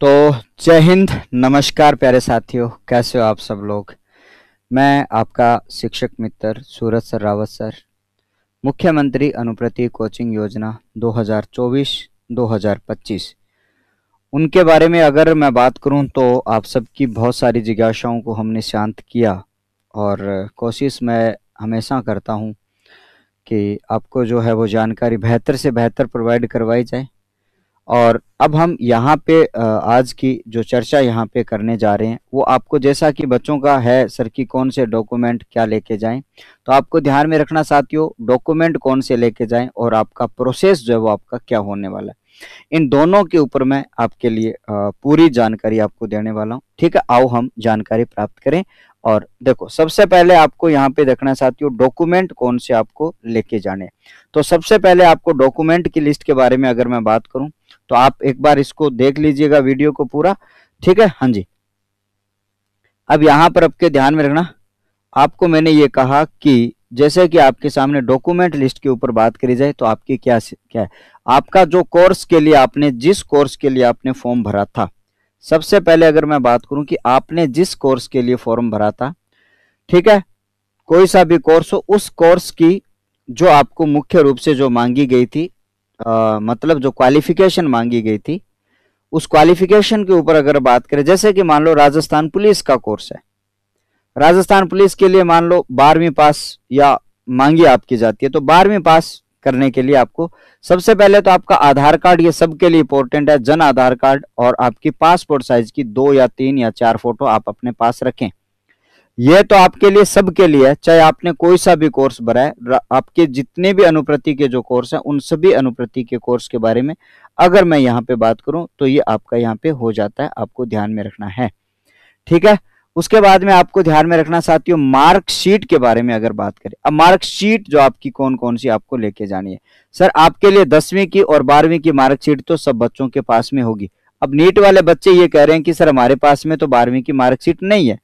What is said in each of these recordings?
तो जय हिंद, नमस्कार प्यारे साथियों, कैसे हो आप सब लोग। मैं आपका शिक्षक मित्र सूरज सर रावत सर, मुख्यमंत्री अनुप्रति कोचिंग योजना 2024-2025 उनके बारे में अगर मैं बात करूं तो आप सबकी बहुत सारी जिज्ञासाओं को हमने शांत किया और कोशिश मैं हमेशा करता हूं कि आपको जो है वो जानकारी बेहतर से बेहतर प्रोवाइड करवाई जाए। और अब हम यहाँ पे आज की जो चर्चा यहाँ पे करने जा रहे हैं वो आपको, जैसा कि बच्चों का है सर कि कौन से डॉक्यूमेंट क्या लेके जाएं, तो आपको ध्यान में रखना साथियों, डॉक्यूमेंट कौन से लेके जाएं और आपका प्रोसेस जो है वो आपका क्या होने वाला है, इन दोनों के ऊपर मैं आपके लिए पूरी जानकारी आपको देने वाला हूँ। ठीक है, आओ हम जानकारी प्राप्त करें। और देखो, सबसे पहले आपको यहाँ पे देखना साथियों, डॉक्यूमेंट कौन से आपको लेके जाने। तो सबसे पहले आपको डॉक्यूमेंट की लिस्ट के बारे में अगर मैं बात करूं तो आप एक बार इसको देख लीजिएगा वीडियो को पूरा। ठीक है, हाँ जी। अब यहाँ पर आपके ध्यान में रखना, आपको मैंने ये कहा कि जैसे कि आपके सामने डॉक्यूमेंट लिस्ट के ऊपर बात करी जाए तो आपकी क्या है, आपका जो कोर्स के लिए आपने जिस कोर्स के लिए आपने फॉर्म भरा था, सबसे पहले अगर मैं बात करूं कि आपने जिस कोर्स के लिए फॉर्म भरा था, ठीक है, कोई सा भी कोर्स हो, उस कोर्स की जो आपको मुख्य रूप से जो मांगी गई थी, मतलब जो क्वालिफिकेशन मांगी गई थी, उस क्वालिफिकेशन के ऊपर अगर बात करें, जैसे कि मान लो राजस्थान पुलिस का कोर्स है, राजस्थान पुलिस के लिए मान लो 12वीं पास या मांगी आपकी जाती है, तो 12वीं पास करने के लिए आपको सबसे पहले तो आपका आधार कार्ड, ये सबके लिए इंपॉर्टेंट है, जन आधार कार्ड और आपकी पासपोर्ट साइज की 2 या 3 या 4 फोटो आप अपने पास रखें। ये तो आपके लिए, सबके लिए है, चाहे आपने कोई सा भी कोर्स भरा है, आपके जितने भी अनुप्रति के जो कोर्स हैं उन सभी अनुप्रति के कोर्स के बारे में अगर मैं यहाँ पे बात करूं तो ये आपका यहाँ पे हो जाता है, आपको ध्यान में रखना है। ठीक है, उसके बाद में आपको ध्यान में रखना साथियों, मार्कशीट के बारे में अगर बात करें। अब मार्कशीट जो आपकी कौन कौन सी आपको लेके जानी है, सर आपके लिए 10वीं की और 12वीं की मार्कशीट तो सब बच्चों के पास में होगी। अब नीट वाले बच्चे ये कह रहे हैं कि सर हमारे पास में तो 12वीं की मार्कशीट नहीं है,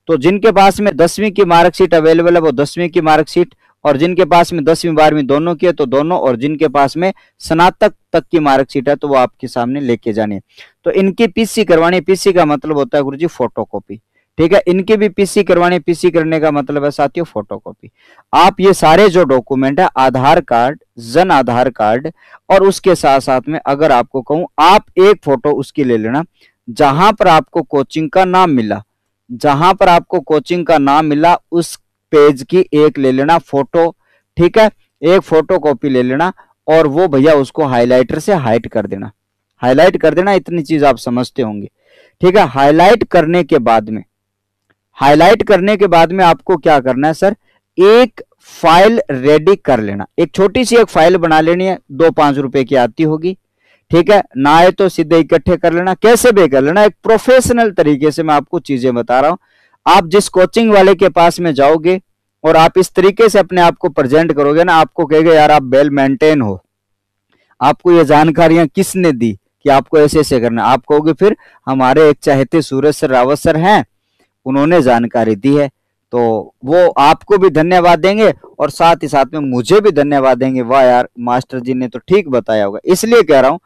तो जिनके पास में 10वीं की मार्कशीट अवेलेबल है वो 10वीं की मार्कशीट, और जिनके पास में 10वीं 12वीं दोनों की है तो दोनों, और जिनके पास में स्नातक तक की मार्कशीट है तो वो आपके सामने लेके जानी है। तो इनकी पीसी करवानी, पीसी का मतलब होता है गुरुजी फोटोकॉपी। ठीक है, इनकी भी पीसी करवानी, पीसी करने का मतलब है साथियों फोटोकॉपी। आप ये सारे जो डॉक्यूमेंट है, आधार कार्ड, जन आधार कार्ड, और उसके साथ साथ में अगर आपको कहूं आप एक फोटो उसकी ले लेना, जहां पर आपको कोचिंग का नाम मिला, जहां पर आपको कोचिंग का नाम मिला उस पेज की एक ले लेना फोटो। ठीक है, एक फोटो कॉपी ले लेना और वो भैया उसको हाईलाइटर से हाइड कर देना, हाईलाइट कर देना, इतनी चीज आप समझते होंगे। ठीक है, हाईलाइट करने के बाद में, हाईलाइट करने के बाद में आपको क्या करना है सर, एक फाइल रेडी कर लेना, एक छोटी सी एक फाइल बना लेनी है, 2-5 रुपए की आती होगी। ठीक है, ना आए तो सीधे इकट्ठे कर लेना, कैसे भी कर लेना, एक प्रोफेशनल तरीके से मैं आपको चीजें बता रहा हूं। आप जिस कोचिंग वाले के पास में जाओगे और आप इस तरीके से अपने आप को प्रेजेंट करोगे ना, आपको कहेगा यार आप वेल मेंटेन हो, आपको ये जानकारियां किसने दी कि आपको ऐसे ऐसे करना, आप कहोगे फिर हमारे एक चाहते सूरज सर रावत सर हैं, उन्होंने जानकारी दी है, तो वो आपको भी धन्यवाद देंगे और साथ ही साथ में मुझे भी धन्यवाद देंगे, वाह यार मास्टर जी ने तो ठीक बताया होगा। इसलिए कह रहा हूं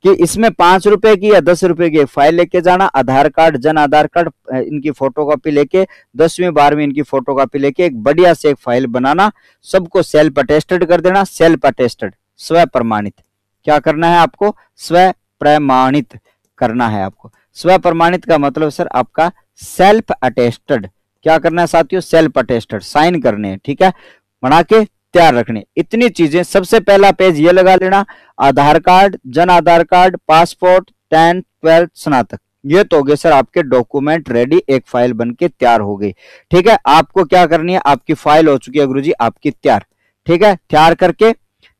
कि इसमें 5 रुपए की या 10 रुपए की एक फाइल लेके जाना, आधार कार्ड, जन आधार कार्ड, इनकी फोटोकॉपी लेके, 10वीं 12वीं इनकी फोटोकॉपी लेके एक बढ़िया से एक फाइल बनाना, सबको सेल्फ अटेस्टेड कर देना, सेल्फ अटेस्टेड, स्व प्रमाणित। क्या करना है आपको, स्व प्रमाणित करना है आपको। स्व प्रमाणित का मतलब सर आपका सेल्फ अटेस्टेड, क्या करना है साथियों, सेल्फ अटेस्टेड साइन करने हैं। ठीक है, बना के तैयार रखने, इतनी चीजें। सबसे पहला पेज ये लगा लेना, आधार card, Jan Aadhaar card, passport, 10th 12th स्नातक, ये तो हो गए सर आपके डॉक्यूमेंट रेडी, एक फाइल बन के तैयार हो गई। ठीक है, आपको क्या करनी है, आपकी फाइल हो चुकी है गुरुजी आपकी तैयार। ठीक है, तैयार करके,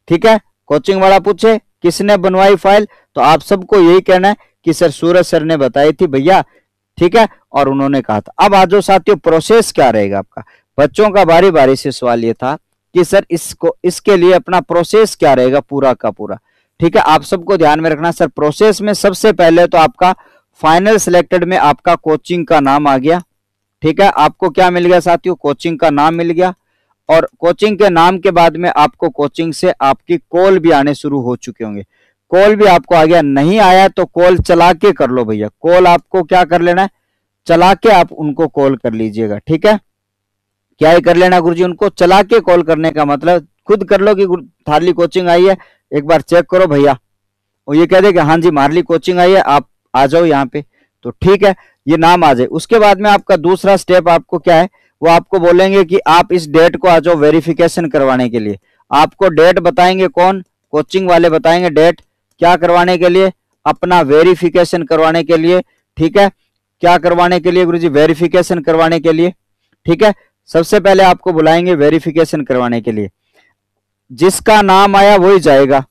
ठीक है, कोचिंग वाला पूछे किसने बनवाई फाइल, तो आप सबको यही कहना है कि सर सूरज सर ने बताई थी भैया। ठीक है, और उन्होंने कहा था। अब आज जो साथियों प्रोसेस क्या रहेगा आपका, बच्चों का बारी बारी से सवाल ये था कि सर इसको, इसके लिए अपना प्रोसेस क्या रहेगा पूरा का पूरा। ठीक है, आप सबको ध्यान में रखना सर, प्रोसेस में सबसे पहले तो आपका फाइनल सिलेक्टेड में आपका कोचिंग का नाम आ गया। ठीक है, आपको क्या मिल गया साथियों, कोचिंग का नाम मिल गया, और कोचिंग के नाम के बाद में आपको कोचिंग से आपकी कॉल भी आने शुरू हो चुके होंगे। कॉल भी आपको आ गया, नहीं आया तो कॉल चला के कर लो भैया, कॉल आपको क्या कर लेना है, चला के आप उनको कॉल कर लीजिएगा, ठीक है। क्या ही कर लेना गुरुजी, उनको चला के कॉल करने का मतलब खुद कर लो कि थारली कोचिंग आई है, एक बार चेक करो भैया, और ये कह दे कि हाँ जी मारली कोचिंग आई है, आप आ जाओ यहाँ पे, तो ठीक है, ये नाम आ जाए। उसके बाद में आपका दूसरा स्टेप आपको क्या है, वो आपको बोलेंगे कि आप इस डेट को आ जाओ वेरिफिकेशन करवाने के लिए। आपको डेट बताएंगे, कौन, कोचिंग वाले बताएंगे डेट, क्या करवाने के लिए, अपना वेरिफिकेशन करवाने के लिए, ठीक है। क्या करवाने के लिए गुरुजी, वेरिफिकेशन करवाने के लिए, ठीक है। सबसे पहले आपको बुलाएंगे वेरिफिकेशन करवाने के लिए, जिसका नाम आया वही जाएगा,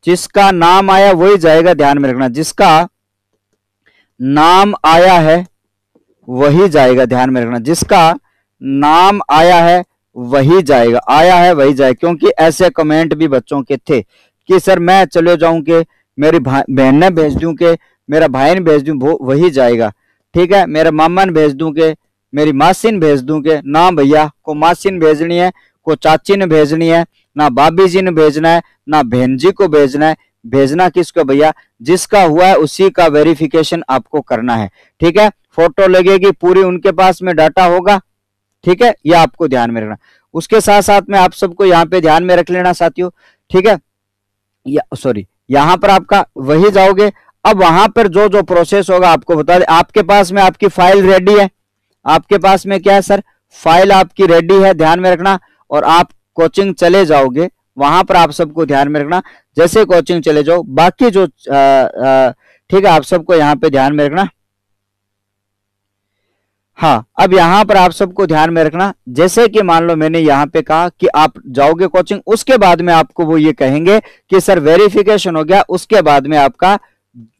जिसका नाम आया वही जाएगा, ध्यान में रखना, जिसका नाम आया है वही जाएगा, ध्यान में रखना, जिसका नाम आया है वही जाएगा, आया है वही जाएगा। क्योंकि ऐसे कमेंट भी बच्चों के थे कि सर मैं चले जाऊं के मेरी बहन ने भेज दूं के मेरा भाई ने भेज दूं वही जाएगा, ठीक है, मेरा मामा ने भेज दूं के मेरी मासी ने भेज दूं के, ना भैया, को मासी ने भेजनी है, को चाची ने भेजनी है, ना भाभी जी ने भेजना है, ना बहन जी को भेजना है, भेजना किसको भैया, जिसका हुआ है उसी का वेरिफिकेशन आपको करना है, ठीक है। फोटो लगेगी पूरी, उनके पास में डाटा होगा, ठीक है, ये आपको ध्यान में रखना। उसके साथ साथ में आप सबको यहाँ पे ध्यान में रख लेना साथियों, ठीक है, सॉरी, यहाँ पर आपका वही जाओगे। अब वहां पर जो जो प्रोसेस होगा आपको बता दें, आपके पास में आपकी फाइल रेडी है, आपके पास में क्या है सर, फाइल आपकी रेडी है, ध्यान में रखना। और आप कोचिंग चले जाओगे, वहां पर आप सबको ध्यान में रखना, जैसे कोचिंग चले जाओ, बाकी जो ठीक है, आप सबको यहाँ पे ध्यान में रखना। हाँ, अब यहां पर आप सबको ध्यान में रखना, जैसे कि मान लो मैंने यहां पे कहा कि आप जाओगे कोचिंग, उसके बाद में आपको वो ये कहेंगे कि सर वेरिफिकेशन हो गया, उसके बाद में आपका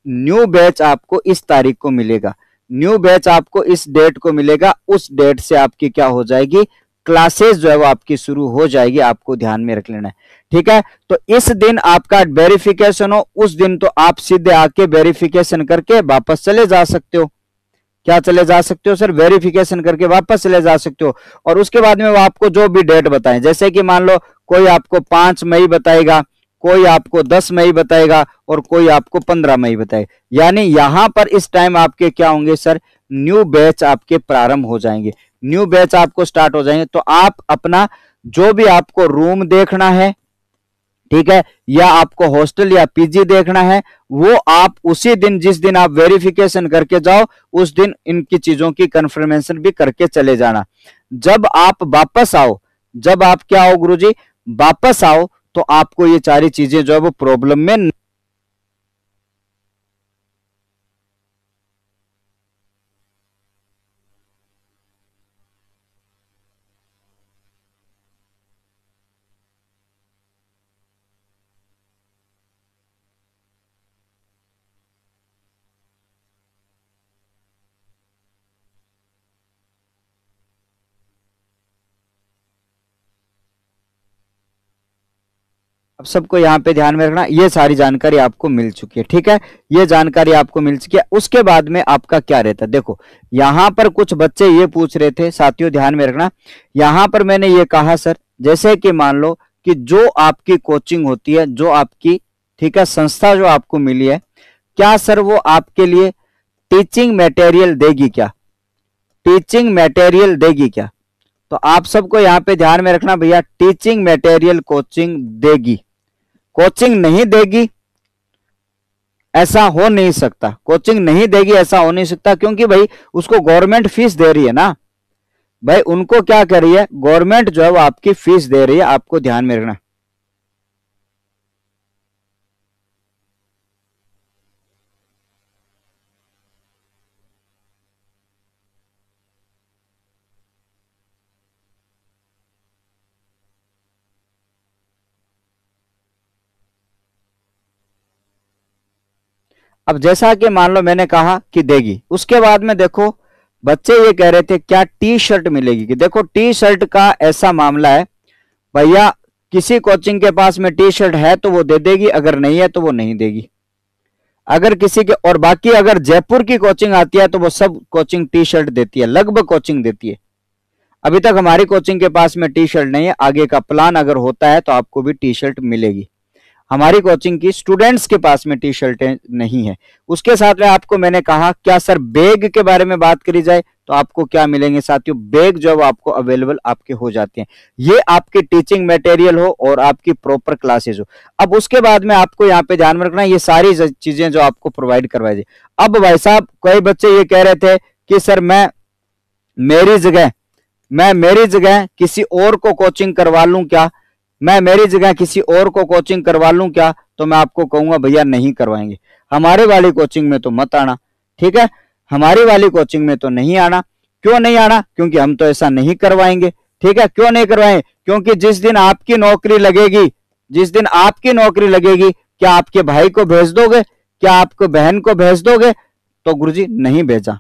न्यू बैच आपको इस तारीख को मिलेगा, न्यू बैच आपको इस डेट को मिलेगा, उस डेट से आपकी क्या हो जाएगी, क्लासेस जो है वो आपकी शुरू हो जाएगी, आपको ध्यान में रख लेना है, ठीक है। तो इस दिन आपका वेरिफिकेशन हो, उस दिन तो आप सीधे आके वेरिफिकेशन करके वापस चले जा सकते हो, क्या चले जा सकते हो सर, वेरिफिकेशन करके वापस चले जा सकते हो। और उसके बाद में वो आपको जो भी डेट बताएं, जैसे कि मान लो कोई आपको 5 मई बताएगा, कोई आपको 10 मई बताएगा, और कोई आपको 15 मई बताएगा, यानी यहां पर इस टाइम आपके क्या होंगे सर, न्यू बैच आपके प्रारंभ हो जाएंगे, न्यू बैच आपको स्टार्ट हो जाएंगे। तो आप अपना जो भी आपको रूम देखना है, ठीक है, या आपको हॉस्टल या पीजी देखना है, वो आप उसी दिन, जिस दिन आप वेरिफिकेशन करके जाओ, उस दिन इनकी चीजों की कंफर्मेशन भी करके चले जाना। जब आप वापस आओ, जब आप क्या आओ गुरुजी, वापस आओ, तो आपको ये सारी चीजें जो है वो प्रॉब्लम में आप सबको यहाँ पे ध्यान में रखना, ये सारी जानकारी आपको मिल चुकी है, ठीक है, ये जानकारी आपको मिल चुकी है। उसके बाद में आपका क्या रहता है, देखो यहाँ पर कुछ बच्चे ये पूछ रहे थे साथियों, ध्यान में रखना, यहाँ पर मैंने ये कहा सर, जैसे कि मान लो कि जो आपकी कोचिंग होती है, जो आपकी, ठीक है, संस्था जो आपको मिली है, क्या सर वो आपके लिए टीचिंग मटेरियल देगी, क्या टीचिंग मटेरियल देगी क्या, तो आप सबको यहाँ पे ध्यान में रखना भैया, टीचिंग मटेरियल कोचिंग देगी, कोचिंग नहीं देगी ऐसा हो नहीं सकता, कोचिंग नहीं देगी ऐसा हो नहीं सकता, क्योंकि भाई उसको गवर्नमेंट फीस दे रही है ना भाई, उनको क्या कर रही है, गवर्नमेंट जो है वो आपकी फीस दे रही है, आपको ध्यान में रखना। अब जैसा कि मान लो मैंने कहा कि देगी, उसके बाद में देखो बच्चे ये कह रहे थे क्या टी शर्ट मिलेगी, कि देखो टी शर्ट का ऐसा मामला है भैया, किसी कोचिंग के पास में टी शर्ट है तो वो दे देगी, अगर नहीं है तो वो नहीं देगी, अगर किसी के, और बाकी अगर जयपुर की कोचिंग आती है तो वो सब कोचिंग टी शर्ट देती है, लगभग कोचिंग देती है। अभी तक हमारी कोचिंग के पास में टी शर्ट नहीं है, आगे का प्लान अगर होता है तो आपको भी टी शर्ट मिलेगी। हमारी कोचिंग की स्टूडेंट्स के पास में टी शर्टें नहीं है। उसके साथ में आपको मैंने कहा क्या सर बैग के बारे में बात करी जाए तो आपको क्या मिलेंगे साथियों, बैग जो आपको अवेलेबल आपके हो जाते हैं। ये आपके टीचिंग मटेरियल हो और आपकी प्रॉपर क्लासेस हो। अब उसके बाद में आपको यहाँ पे ध्यान में रखना ये सारी चीजें जो आपको प्रोवाइड करवाई जाए। अब भाई साहब कई बच्चे ये कह रहे थे कि सर मैं मेरी जगह किसी और को कोचिंग करवा लूं क्या, मैं मेरी जगह किसी और को कोचिंग करवा लूं क्या, तो मैं आपको कहूंगा भैया नहीं करवाएंगे। हमारे वाली कोचिंग में तो मत आना, ठीक है, हमारी वाली कोचिंग में तो नहीं आना। क्यों नहीं आना? क्योंकि हम तो ऐसा नहीं करवाएंगे, ठीक है। क्यों नहीं करवाएंगे? क्योंकि जिस दिन आपकी नौकरी लगेगी, क्या आपके भाई को भेज दोगे, क्या आपको बहन को भेज दोगे? तो गुरुजी नहीं भेजा,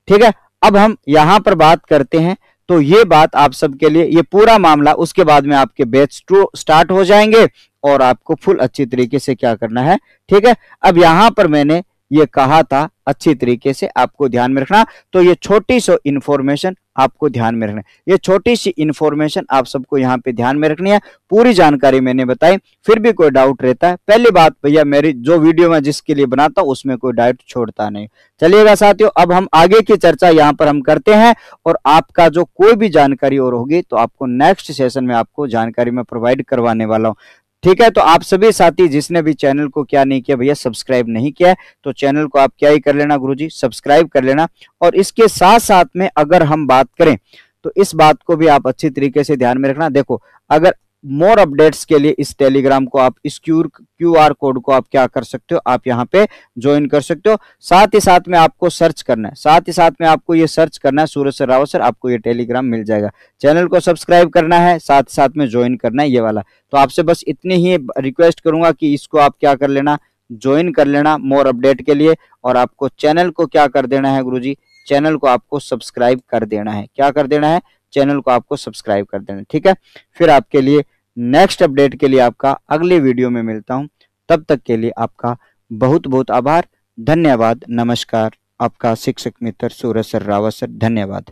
ठीक है। अब हम यहां पर बात करते हैं, तो ये बात आप सबके लिए ये पूरा मामला, उसके बाद में आपके बैच 2 स्टार्ट हो जाएंगे और आपको फुल अच्छी तरीके से क्या करना है, ठीक है। अब यहां पर मैंने ये कहा था अच्छी तरीके से आपको ध्यान में रखना, तो ये छोटी सी इंफॉर्मेशन आपको ध्यान में रखना है, ये छोटी सी इंफॉर्मेशन आप सबको यहाँ पे ध्यान में रखनी है। पूरी जानकारी मैंने बताई, फिर भी कोई डाउट रहता है, पहली बात भैया मेरी जो वीडियो मैं जिसके लिए बनाता हूँ उसमें कोई डाउट छोड़ता नहीं। चलिएगा साथियों, अब हम आगे की चर्चा यहाँ पर हम करते हैं और आपका जो कोई भी जानकारी और होगी तो आपको नेक्स्ट सेशन में आपको जानकारी में प्रोवाइड करवाने वाला हूँ, ठीक है। तो आप सभी साथी जिसने भी चैनल को क्या नहीं किया भैया, सब्सक्राइब नहीं किया, तो चैनल को आप क्या ही कर लेना गुरुजी, सब्सक्राइब कर लेना। और इसके साथ साथ में अगर हम बात करें तो इस बात को भी आप अच्छी तरीके से ध्यान में रखना। देखो, अगर मोर अपडेट्स के लिए इस टेलीग्राम को आप इस QR कोड को आप क्या कर सकते हो, आप यहाँ पे ज्वाइन कर सकते हो। साथ ही साथ में आपको सर्च करना है, साथ ही साथ में आपको ये सर्च करना है सूरज सर रावत सर, आपको ये टेलीग्राम मिल जाएगा। चैनल को सब्सक्राइब करना है, साथ ही साथ में ज्वाइन करना है ये वाला। तो आपसे बस इतनी ही रिक्वेस्ट करूंगा कि इसको आप क्या कर लेना, ज्वाइन कर लेना मोर अपडेट के लिए। और आपको चैनल को क्या कर देना है गुरुजी, चैनल को आपको सब्सक्राइब कर देना है। क्या कर देना है? चैनल को आपको सब्सक्राइब कर देना है, ठीक है। फिर आपके लिए नेक्स्ट अपडेट के लिए आपका अगले वीडियो में मिलता हूं, तब तक के लिए आपका बहुत बहुत आभार, धन्यवाद, नमस्कार। आपका शिक्षक मित्र सूरज सर रावत सर, धन्यवाद।